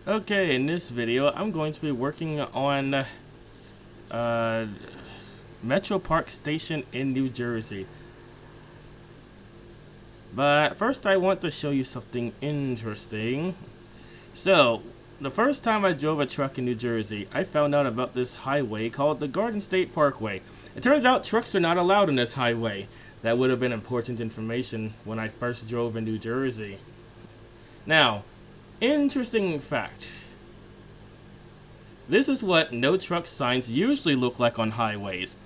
Okay, in this video, I'm going to be working on Metropark station in New Jersey. But first, I want to show you something interesting. So, the first time I drove a truck in New Jersey, I found out about this highway called the Garden State Parkway. It turns out trucks are not allowed on this highway. That would have been important information when I first drove in New Jersey. Now, interesting fact. This is what no truck signs usually look like on highways.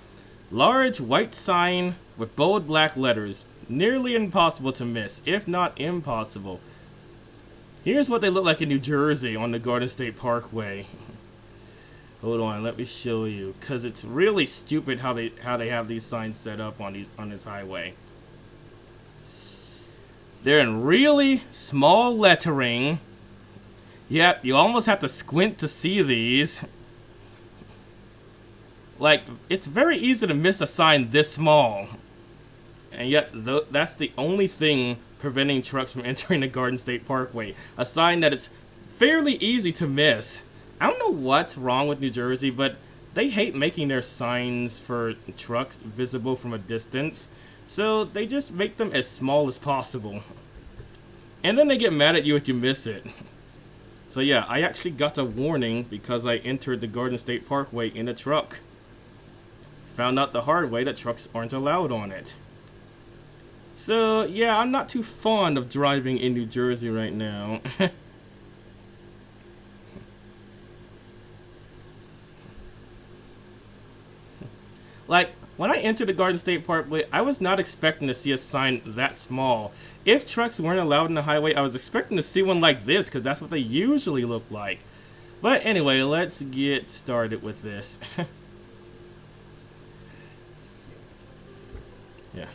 Large white sign with bold black letters. Nearly impossible to miss, if not impossible. Here's what they look like in New Jersey on the Garden State Parkway. Hold on, let me show you, cause it's really stupid how they have these signs set up on this highway. They're in really small lettering. Yep, you almost have to squint to see these. Like, it's very easy to miss a sign this small. And yet, that's the only thing preventing trucks from entering the Garden State Parkway. A sign that it's fairly easy to miss. I don't know what's wrong with New Jersey, but they hate making their signs for trucks visible from a distance. So they just make them as small as possible. And then they get mad at you if you miss it. So yeah, I actually got a warning because I entered the Garden State Parkway in a truck. Found out the hard way that trucks aren't allowed on it. So yeah, I'm not too fond of driving in New Jersey right now. Like, when I entered the Garden State Parkway, I was not expecting to see a sign that small. If trucks weren't allowed on the highway, I was expecting to see one like this, because that's what they usually look like. But anyway, let's get started with this. Yeah.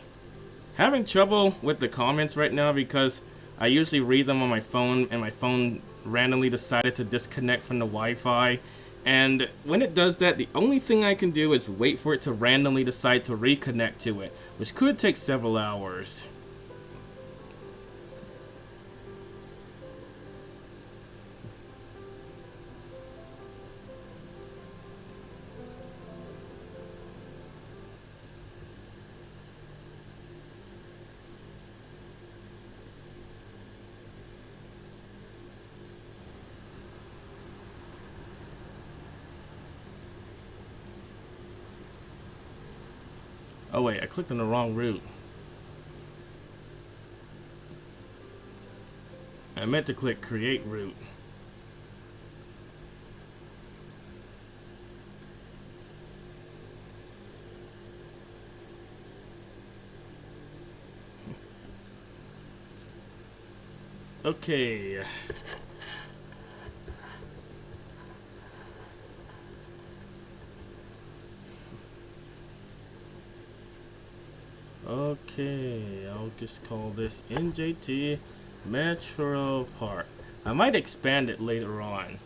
Having trouble with the comments right now because I usually read them on my phone, and my phone randomly decided to disconnect from the Wi-Fi. And when it does that, the only thing I can do is wait for it to randomly decide to reconnect to it, which could take several hours. Oh wait, I clicked on the wrong route. I meant to click create route. Okay. Okay, I'll just call this NJT Metropark. I might expand it later on.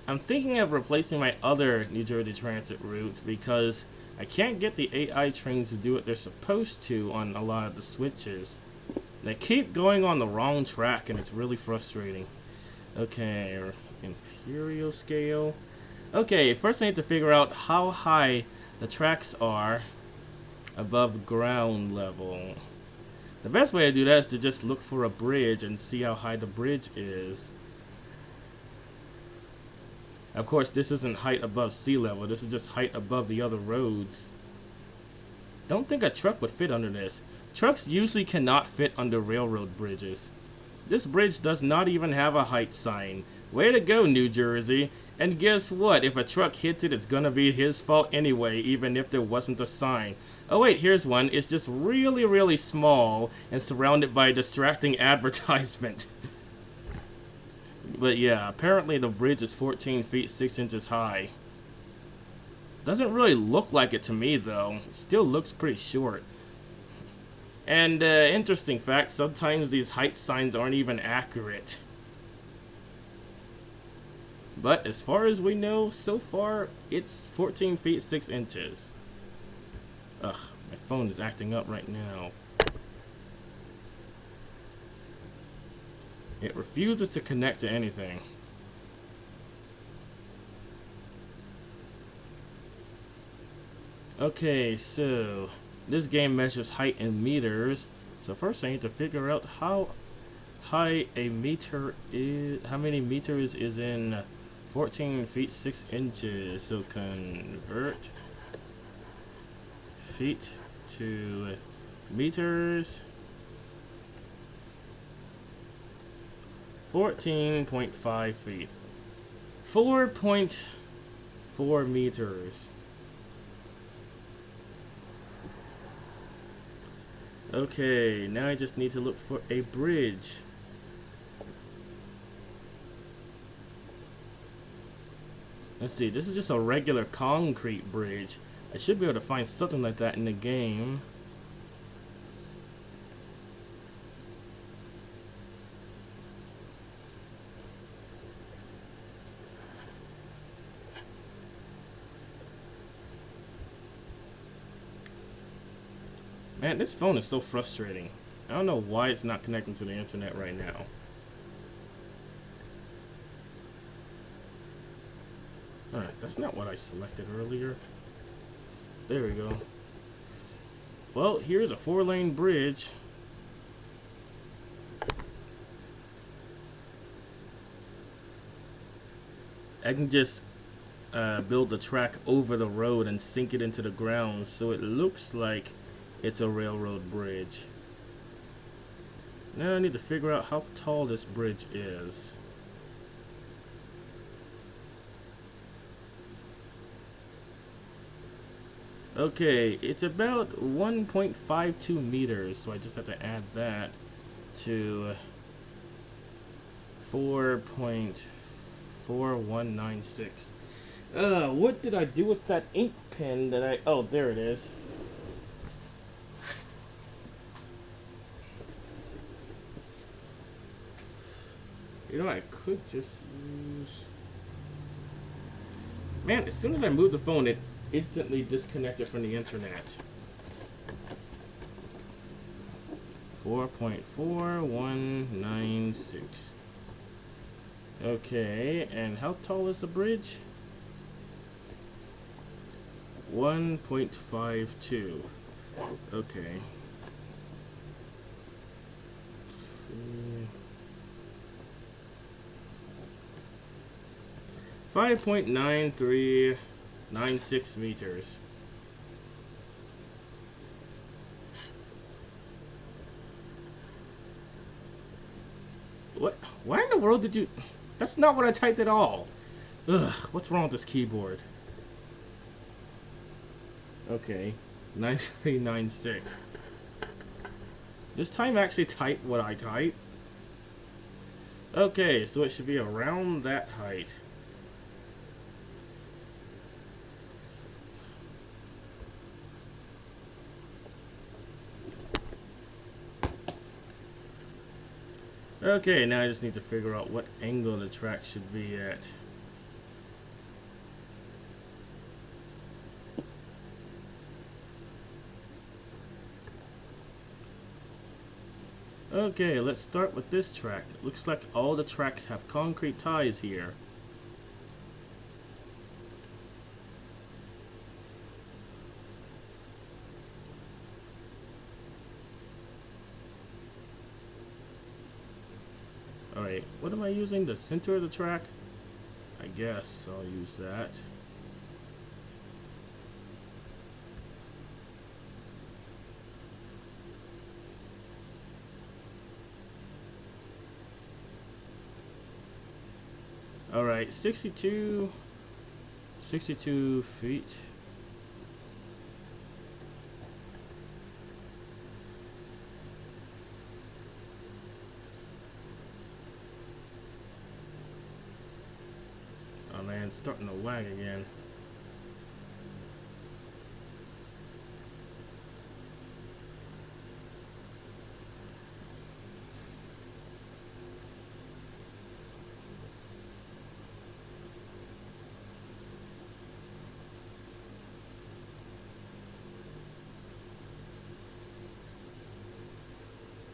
I'm thinking of replacing my other New Jersey Transit route because I can't get the AI trains to do what they're supposed to on a lot of the switches. They keep going on the wrong track and it's really frustrating. Okay, Imperial scale. Okay, first I need to figure out how high the tracks are above ground level. The best way to do that is to just look for a bridge and see how high the bridge is. Of course, this isn't height above sea level, this is just height above the other roads. Don't think a truck would fit under this. Trucks usually cannot fit under railroad bridges. This bridge does not even have a height sign. Way to go, New Jersey. And guess what? If a truck hits it, it's gonna be his fault anyway, even if there wasn't a sign. Oh wait, here's one. It's just really, really small and surrounded by a distracting advertisement. But yeah, apparently the bridge is 14 feet 6 inches high. Doesn't really look like it to me though. It still looks pretty short. And interesting fact, sometimes these height signs aren't even accurate. But as far as we know, so far, it's 14 feet 6 inches. Ugh, my phone is acting up right now. It refuses to connect to anything. Okay, so this game measures height in meters. So first I need to figure out how high a meter is, how many meters is in 14 feet 6 inches. So convert feet to meters. 14.5 feet. 4.4 meters. Okay, now I just need to look for a bridge. Let's see, this is just a regular concrete bridge. I should be able to find something like that in the game. Man, this phone is so frustrating. I don't know why it's not connecting to the internet right now. Alright, that's not what I selected earlier. There we go. Well, here's a 4-lane bridge. I can just build the track over the road and sink it into the ground so it looks like it's a railroad bridge. Now I need to figure out how tall this bridge is. Okay, it's about 1.52 meters, so I just have to add that to 4.4196. What did I do with that ink pen that I... Oh, there it is. You know, I could just use... Man, as soon as I moved the phone, it instantly disconnected from the internet. 4.4196. Okay, and how tall is the bridge? 1.52. Okay. 5.9396 meters. What? Why in the world did you... That's not what I typed at all. Ugh, what's wrong with this keyboard? Okay, 9396. Does time actually type what I type? Okay, so it should be around that height. Okay, now I just need to figure out what angle the track should be at. Okay, let's start with this track. It looks like all the tracks have concrete ties here. Alright, what am I using? The center of the track? I guess I'll use that. Alright, 62 feet. Oh man, it's starting to lag again.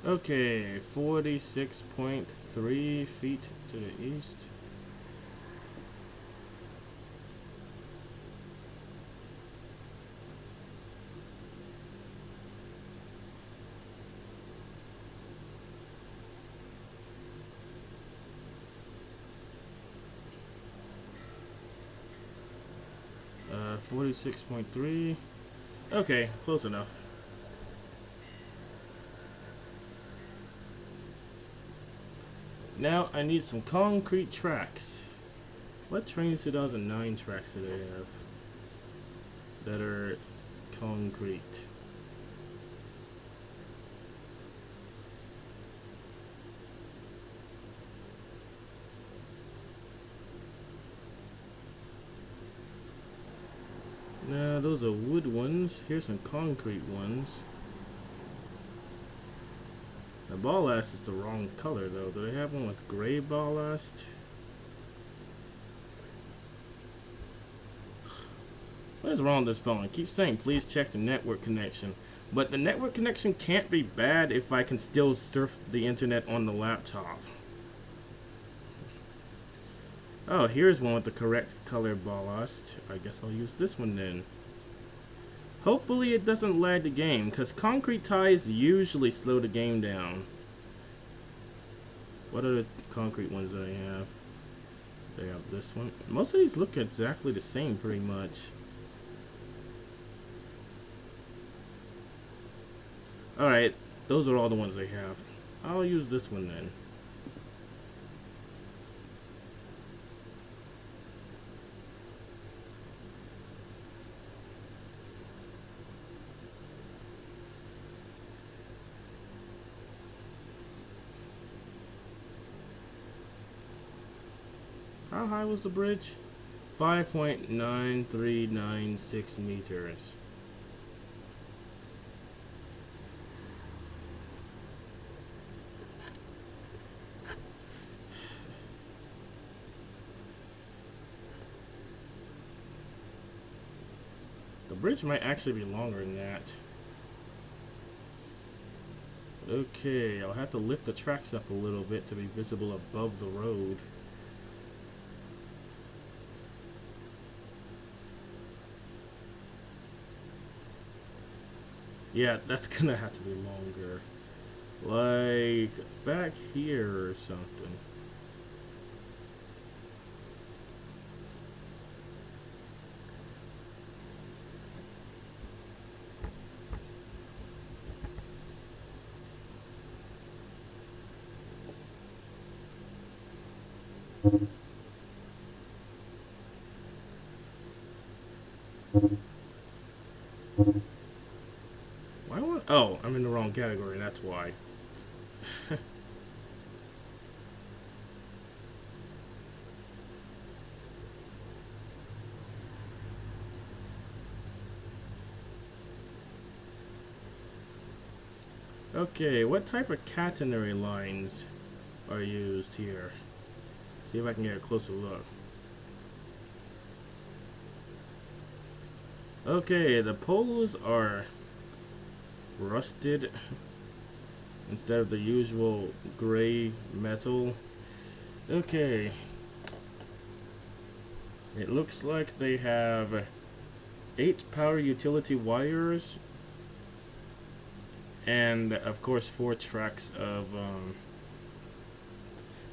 Okay, 46.3 feet to the east. Uh, 46.3. Okay, close enough. Now I need some concrete tracks. What Trainz 2009 tracks do they have that are concrete? No, those are wood ones. Here's some concrete ones. The ballast is the wrong color though. Do they have one with gray ballast? What is wrong with this phone? It keeps saying please check the network connection. But the network connection can't be bad if I can still surf the internet on the laptop. Oh, here's one with the correct color ballast. I guess I'll use this one then. Hopefully it doesn't lag the game, because concrete ties usually slow the game down. What are the concrete ones that I have? They have this one. Most of these look exactly the same pretty much. Alright, those are all the ones they have. I'll use this one then. How high was the bridge? 5.9396 meters. The bridge might actually be longer than that. Okay, I'll have to lift the tracks up a little bit to be visible above the road. Yeah, that's gonna have to be longer. Like back here or something. Why won't... Oh, I'm in the wrong category, that's why. Okay, what type of catenary lines are used here? See if I can get a closer look. Okay, the poles are rusted instead of the usual gray metal. Okay. It looks like they have 8 power utility wires and of course 4 tracks of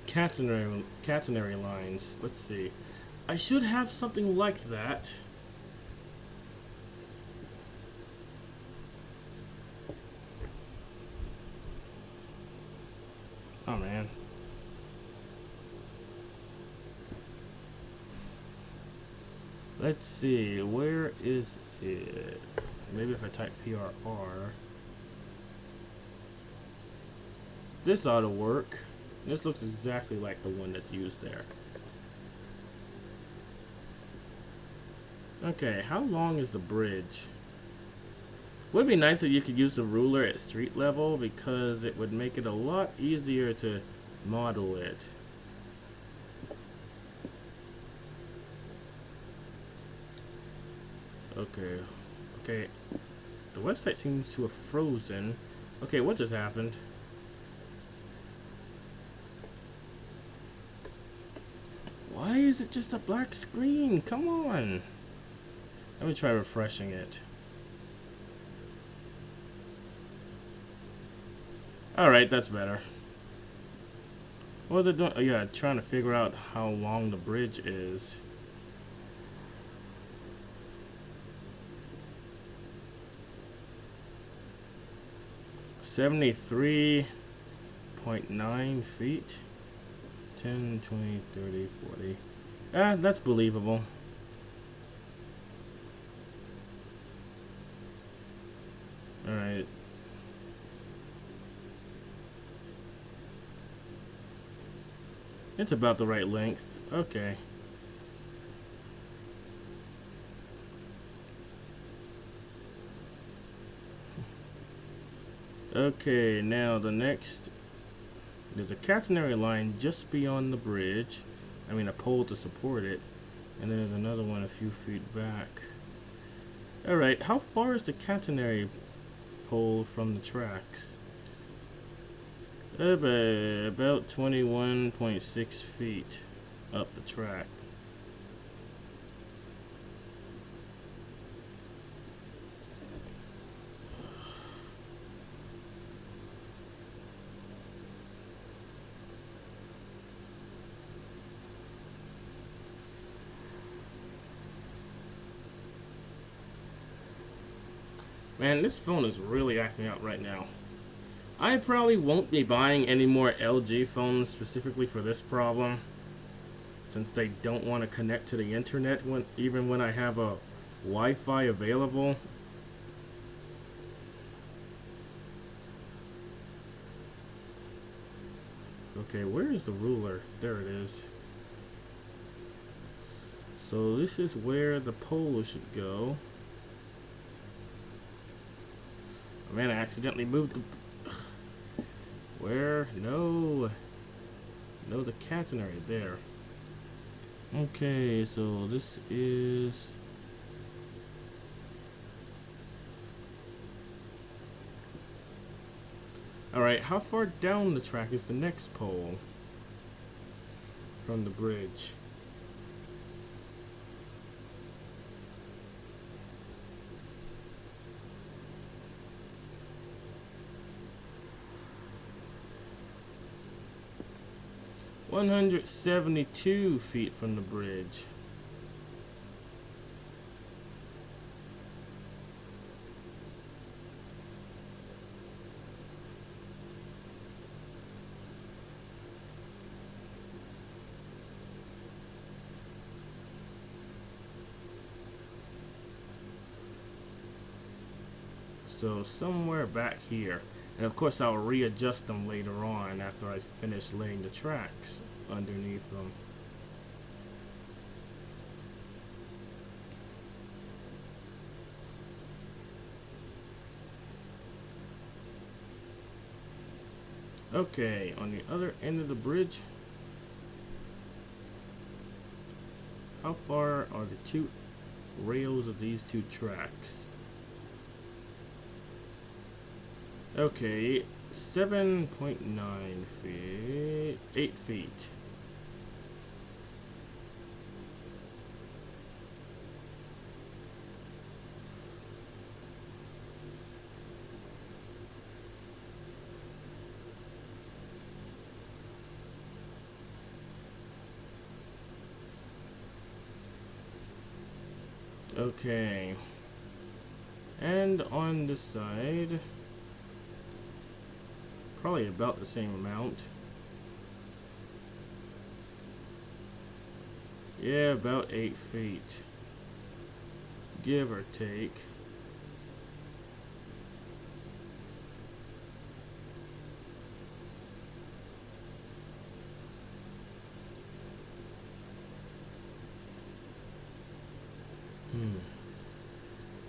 catenary lines. Let's see. I should have something like that. Oh man. Let's see, where is it? Maybe if I type PRR. This ought to work. This looks exactly like the one that's used there. Okay, how long is the bridge? Would be nice if you could use the ruler at street level because it would make it a lot easier to model it. Okay. The website seems to have frozen. Okay, what just happened? is it just a black screen? Come on. Let me try refreshing it. Alright, that's better. What was it doing? Oh yeah, trying to figure out how long the bridge is. .9 feet. 10, 20, 30, 40. Ah, that's believable. Alright. It's about the right length. Okay. Okay, now the next, there's a catenary line just beyond the bridge. I mean a pole to support it. And then there's another one a few feet back. Alright, how far is the catenary pole from the tracks? About 21.6 feet up the track. Man, this phone is really acting out right now. I probably won't be buying any more LG phones specifically for this problem, since they don't want to connect to the internet even when I have a Wi-Fi available. Okay, where is the ruler? There it is. So this is where the pole should go. Oh man, I accidentally moved the... Where? No. No, the catenary. There. Okay, so this is... Alright, how far down the track is the next pole from the bridge? $172 feet from the bridge. So somewhere back here. And of course I'll readjust them later on after I finish laying the tracks underneath them. Okay, on the other end of the bridge, how far are the two rails of these two tracks? Okay, 7.9 feet, 8 feet. Okay, and on this side, probably about the same amount. Yeah, about 8 feet, give or take.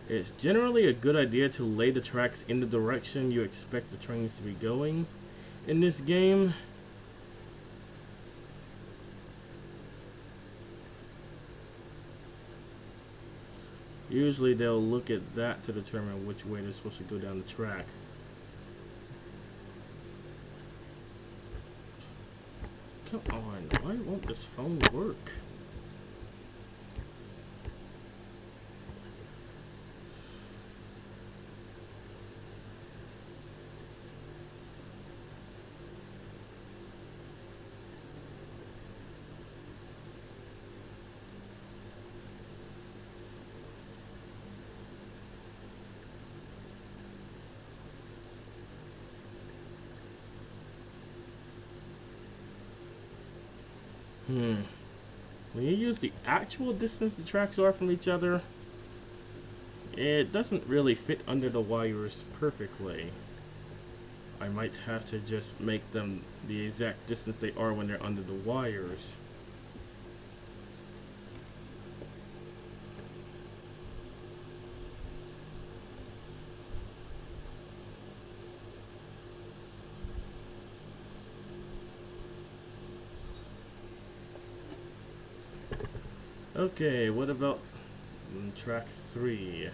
It's generally a good idea to lay the tracks in the direction you expect the trains to be going in this game. Usually they'll look at that to determine which way they're supposed to go down the track. Come on, why won't this phone work? When you use the actual distance the tracks are from each other, it doesn't really fit under the wires perfectly. I might have to just make them the exact distance they are when they're under the wires. Okay, what about track 3?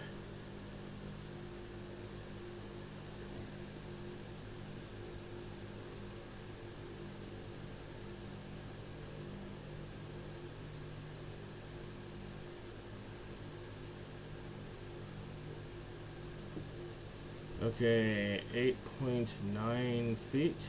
Okay, 8.9 feet.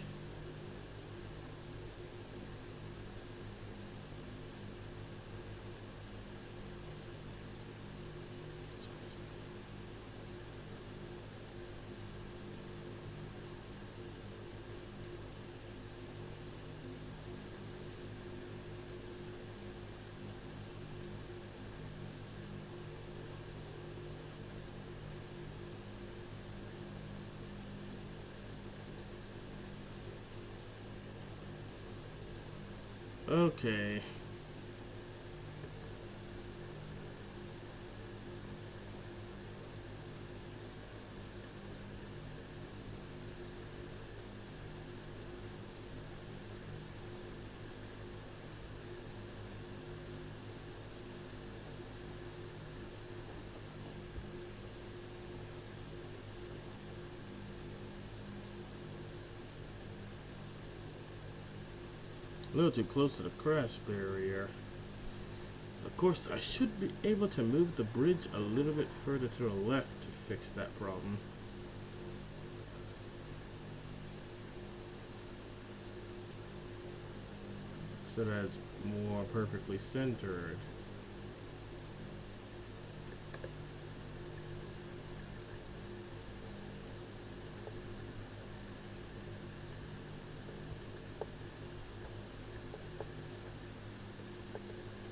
Okay. A little too close to the crash barrier. Of course, I should be able to move the bridge a little bit further to the left to fix that problem. So that it's more perfectly centered.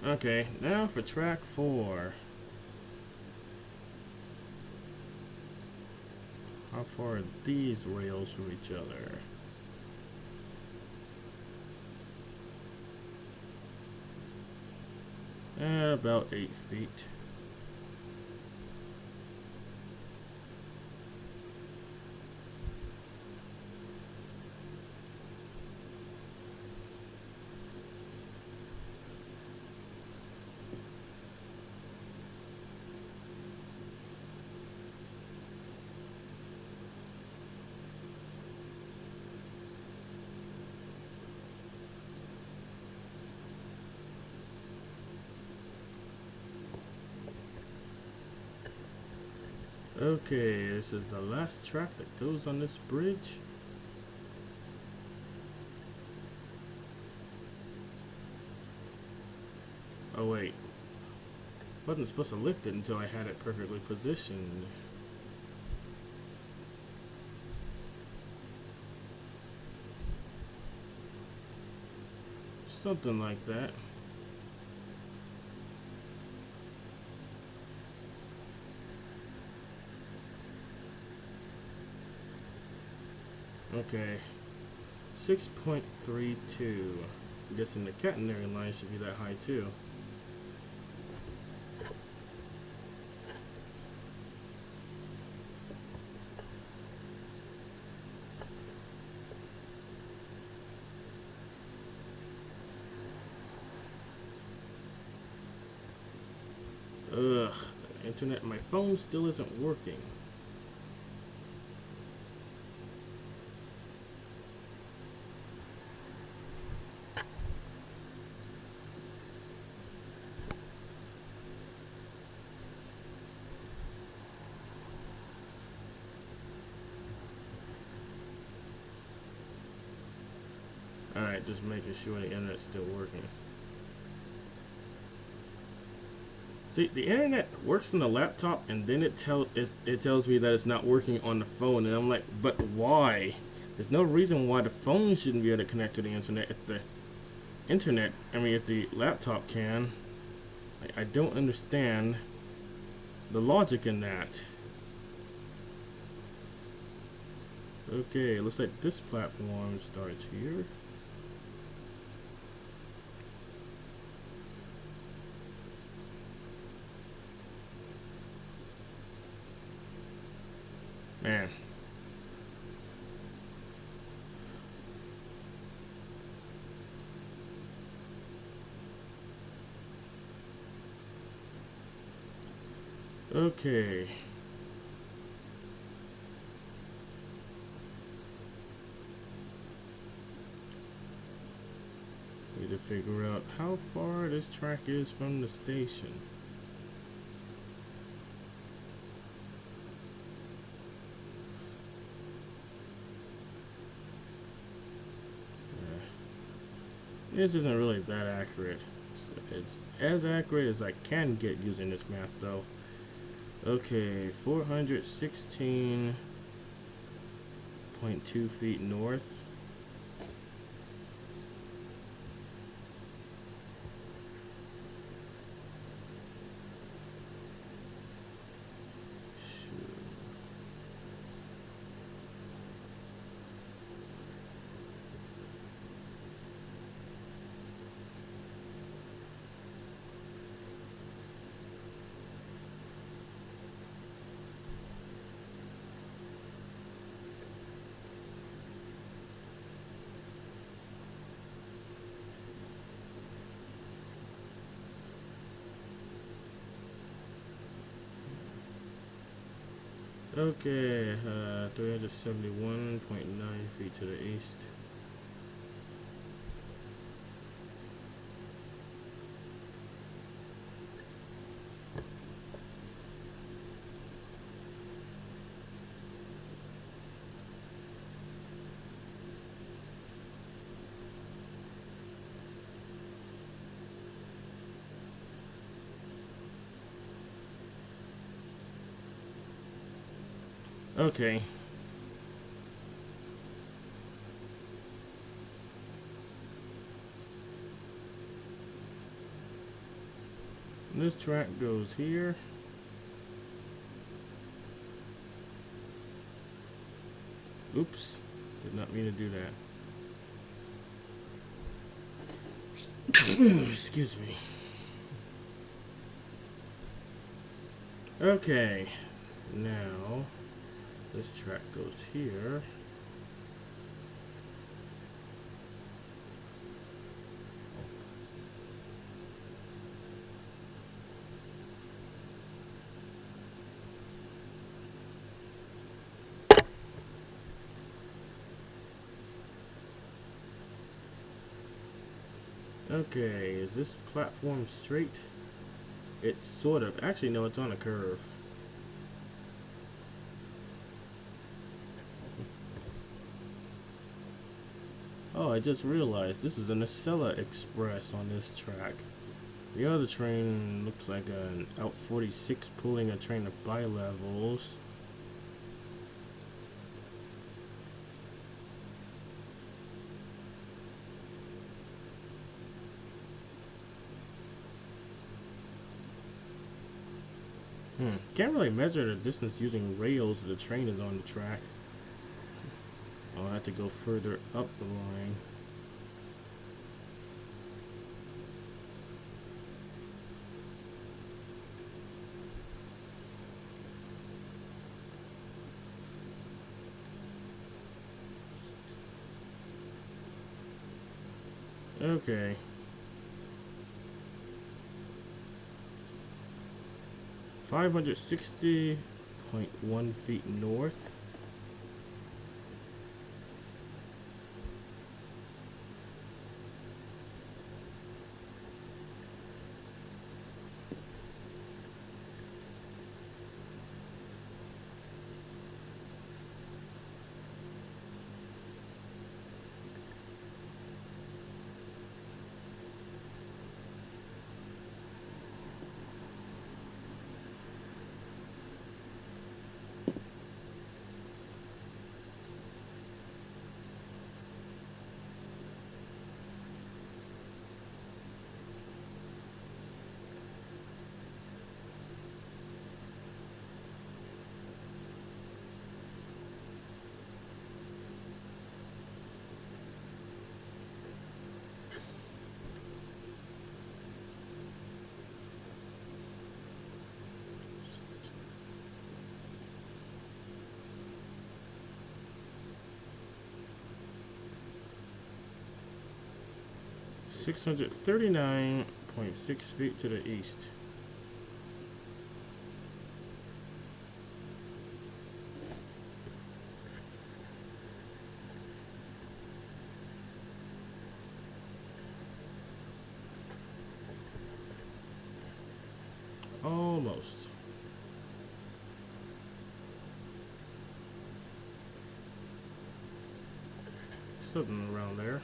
Okay, now for track 4. How far are these rails from each other? About 8 feet. Okay, this is the last track that goes on this bridge. Oh wait, wasn't supposed to lift it until I had it perfectly positioned. Something like that. Okay, 6.32. I'm guessing the catenary line should be that high too. Ugh, the internet, my phone still isn't working. Alright, just making sure the internet's still working. See, the internet works on the laptop, and then it tells me that it's not working on the phone, and I'm like, but why? There's no reason why the phone shouldn't be able to connect to the internet if the internet, I mean, if the laptop can. I don't understand the logic in that. Okay, looks like this platform starts here. Man. Okay. Need to figure out how far this track is from the station. This isn't really that accurate. It's as accurate as I can get using this map, though. Okay, 416.2 feet north. Okay, 371.9 feet to the east. Okay. This track goes here. Oops. Did not mean to do that. Excuse me. Okay. Now, this track goes here. Okay, is this platform straight? It's sort of. Actually, no, it's on a curve. Oh, I just realized this is an Acela Express on this track. The other train looks like an Out 46 pulling a train of bi-levels. Can't really measure the distance using rails. The train is on the track. I'll have to go further up the line. Okay. 560.1 feet north. 639.6 feet to the east. Almost. Something around there.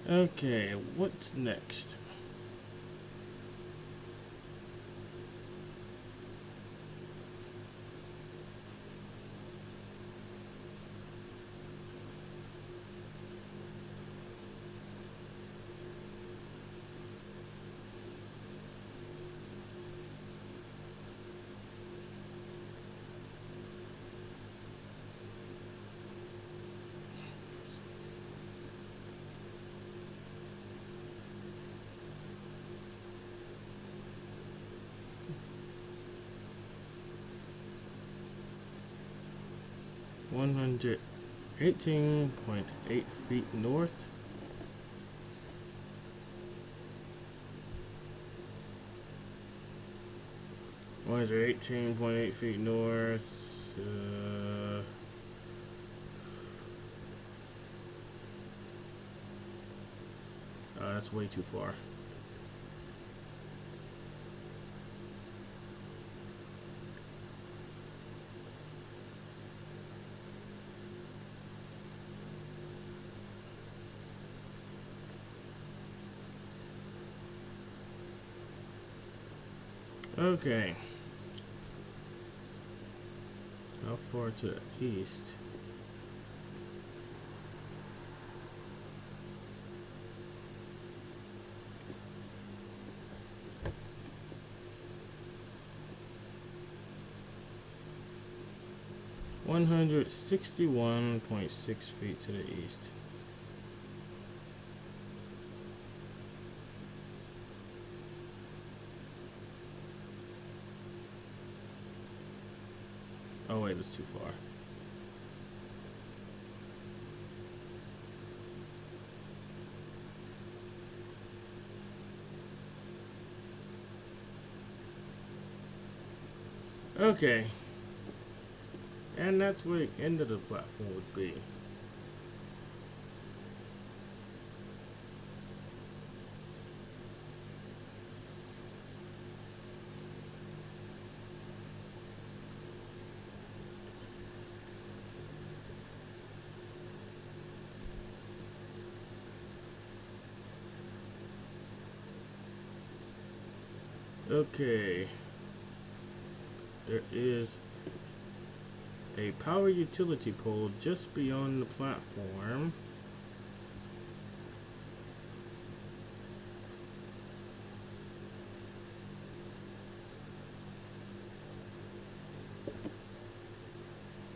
Okay, what's next? $118.8 feet north. $118.8 feet north. That's way too far. Okay. How far to the east? $161.6 feet to the east. Oh wait, that's too far. Okay. And that's where the end of the platform would be. Okay. There is a power utility pole just beyond the platform.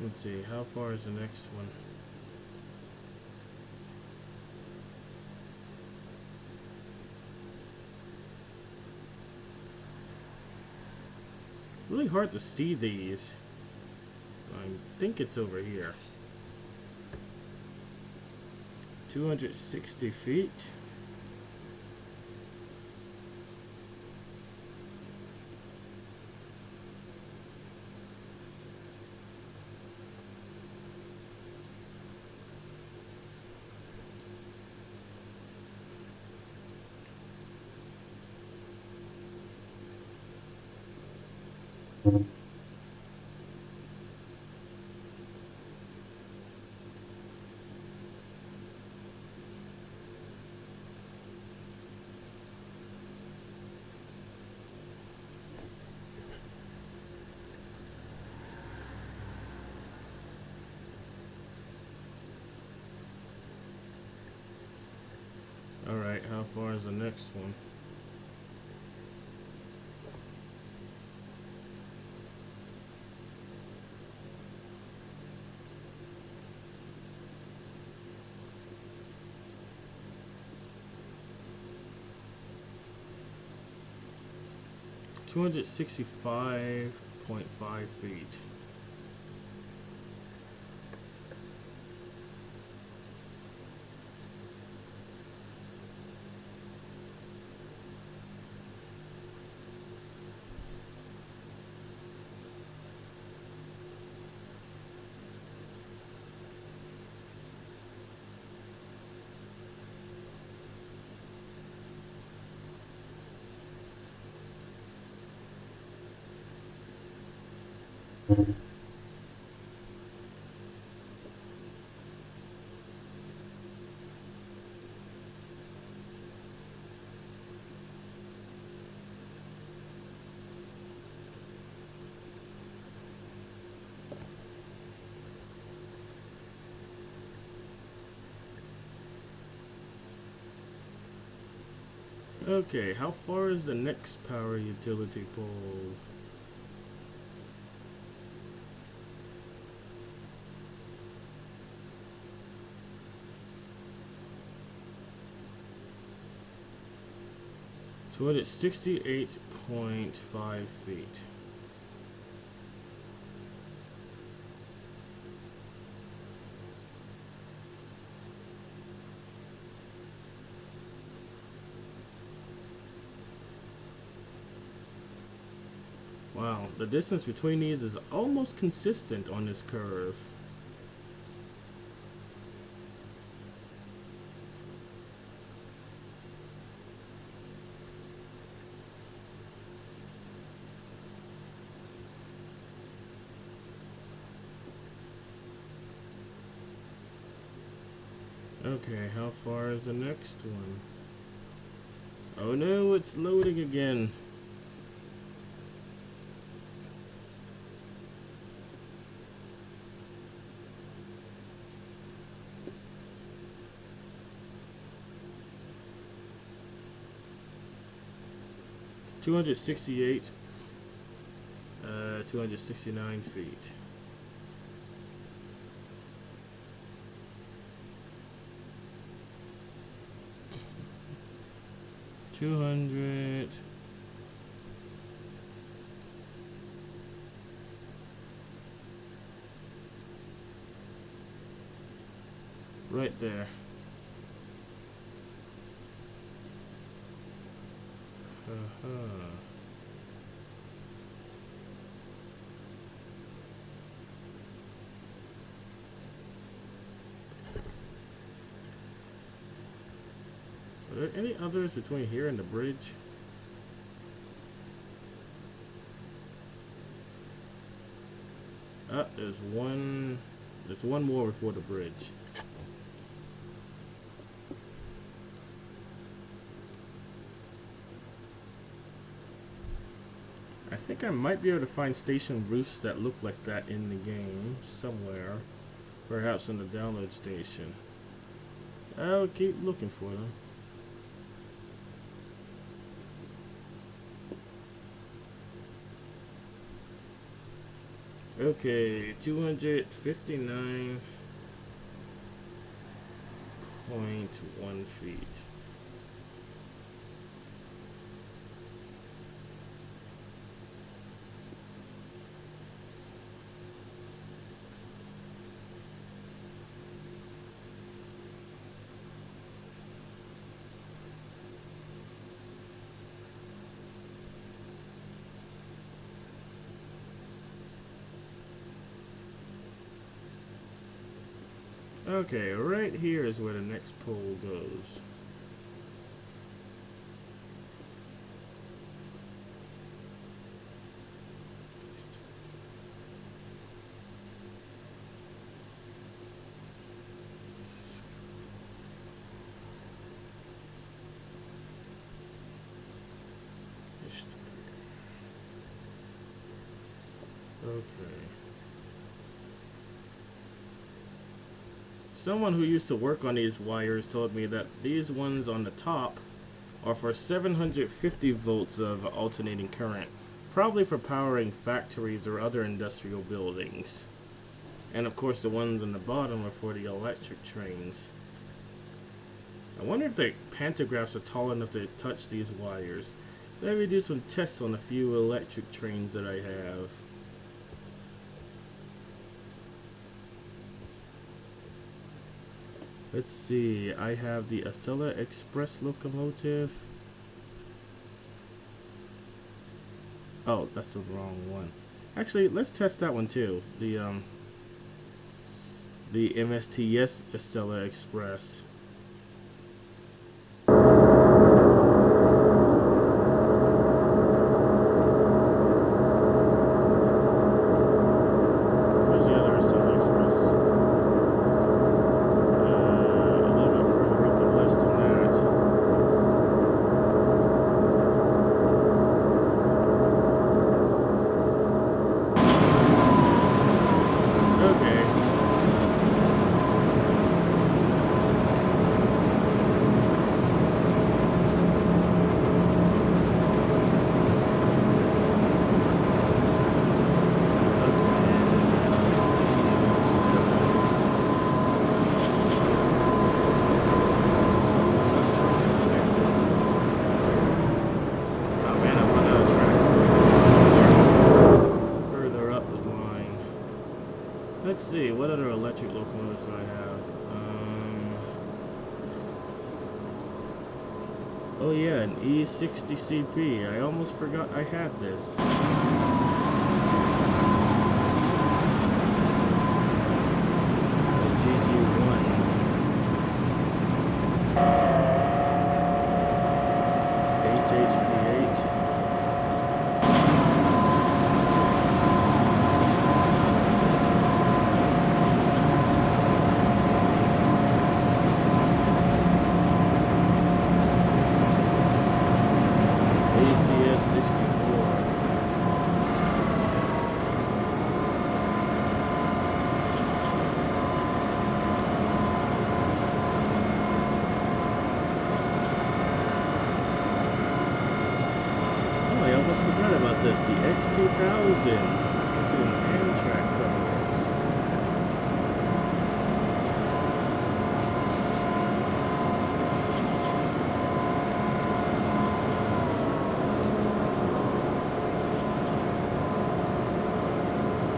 Let's see, how far is the next one? Really hard to see these. I think it's over here. 260 feet. All right. far is the next one? $265.5 feet. Okay, how far is the next power utility pole? $268.5 feet. Wow, the distance between these is almost consistent on this curve. Okay, how far is the next one? Oh no, it's loading again. $269 feet. Right there. Are there any others between here and the bridge? There's one more before the bridge. I think I might be able to find station roofs that look like that in the game somewhere. Perhaps in the download station. I'll keep looking for them. Okay, 259.1 feet. Okay, right here is where the next pole goes. Okay. Someone who used to work on these wires told me that these ones on the top or for 750 volts of alternating current, probably for powering factories or other industrial buildings. And of course the ones on the bottom are for the electric trains. I wonder if the pantographs are tall enough to touch these wires. Let me do some tests on a few electric trains that I have. Let's see, I have the Acela Express locomotive. Oh, that's the wrong one. Actually, let's test that one too. The MSTS Acela Express. Let's see, what other electric locomotives do I have? Oh yeah, an E60CP. I almost forgot I had this. A GG1. HHP8. Forgot about this, the X2000 into an Amtrak covers.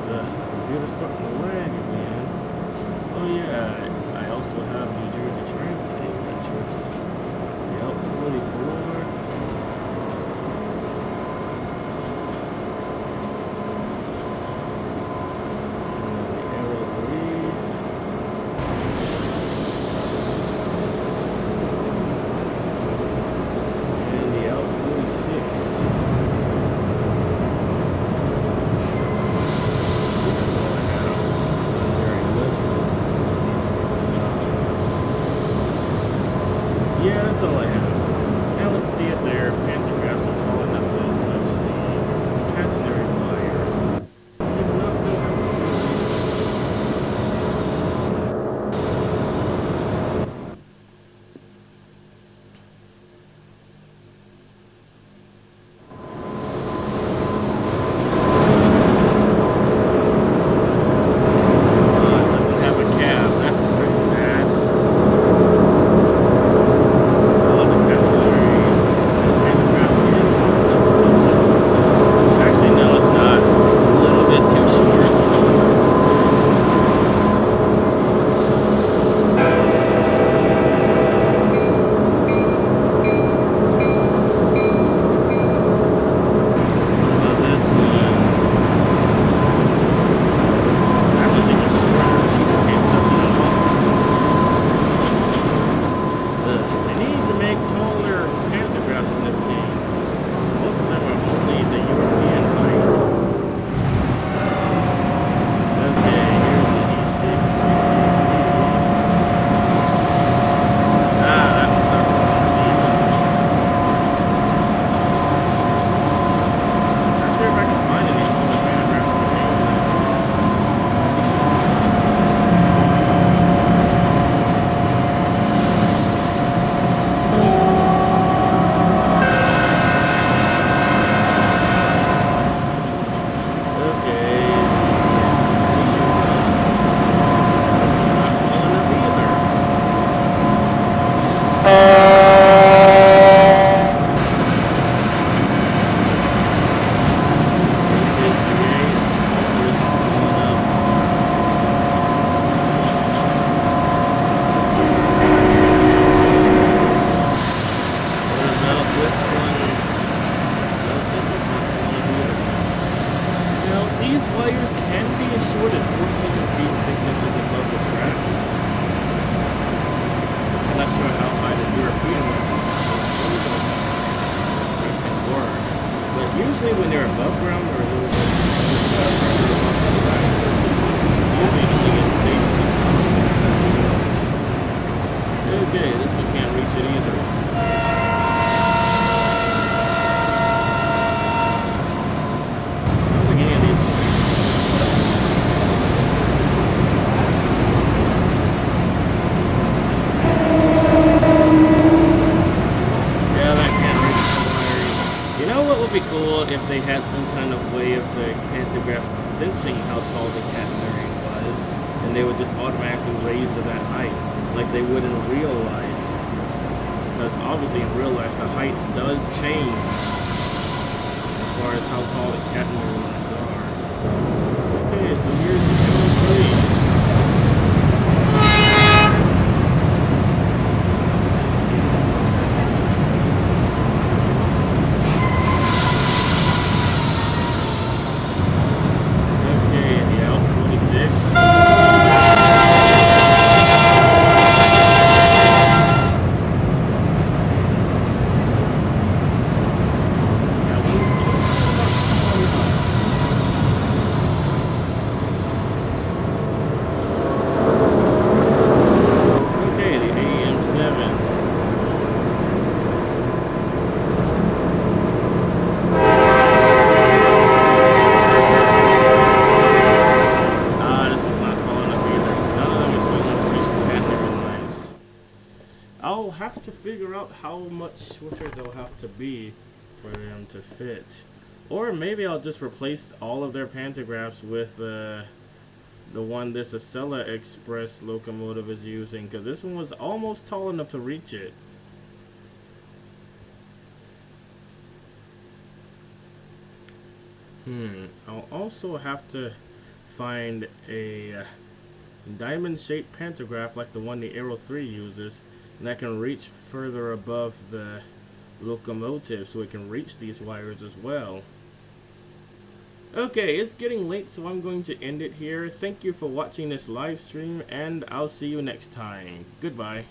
The computer's starting to lag again. Oh yeah, I also have New Jersey Transit electrics. The L44. Yeah, that's all I have. Now let's see if their pantographs are tall enough to touch the catenary wires. If not, it doesn't have a cab. That's pretty sad. Oh, the catenary work. But usually when they're above ground, they're a little bit further above the track. Usually only get stationed at the top. Okay, this one can't reach it either. Be cool if they had some kind of way of the pantographs sensing how tall the catenary was, and they would just automatically raise to that height, like they would in real life. Because obviously in real life the height does change as far as how tall the catenary lines are. Okay, so here's the L3. Have to figure out how much shorter they'll have to be for them to fit, or maybe I'll just replace all of their pantographs with the one this Acela Express locomotive is using, because this one was almost tall enough to reach it. I'll also have to find a diamond-shaped pantograph like the one the Aero 3 uses, and that can reach further above the locomotive so it can reach these wires as well. Okay, it's getting late, so I'm going to end it here. Thank you for watching this live stream, and I'll see you next time. Goodbye.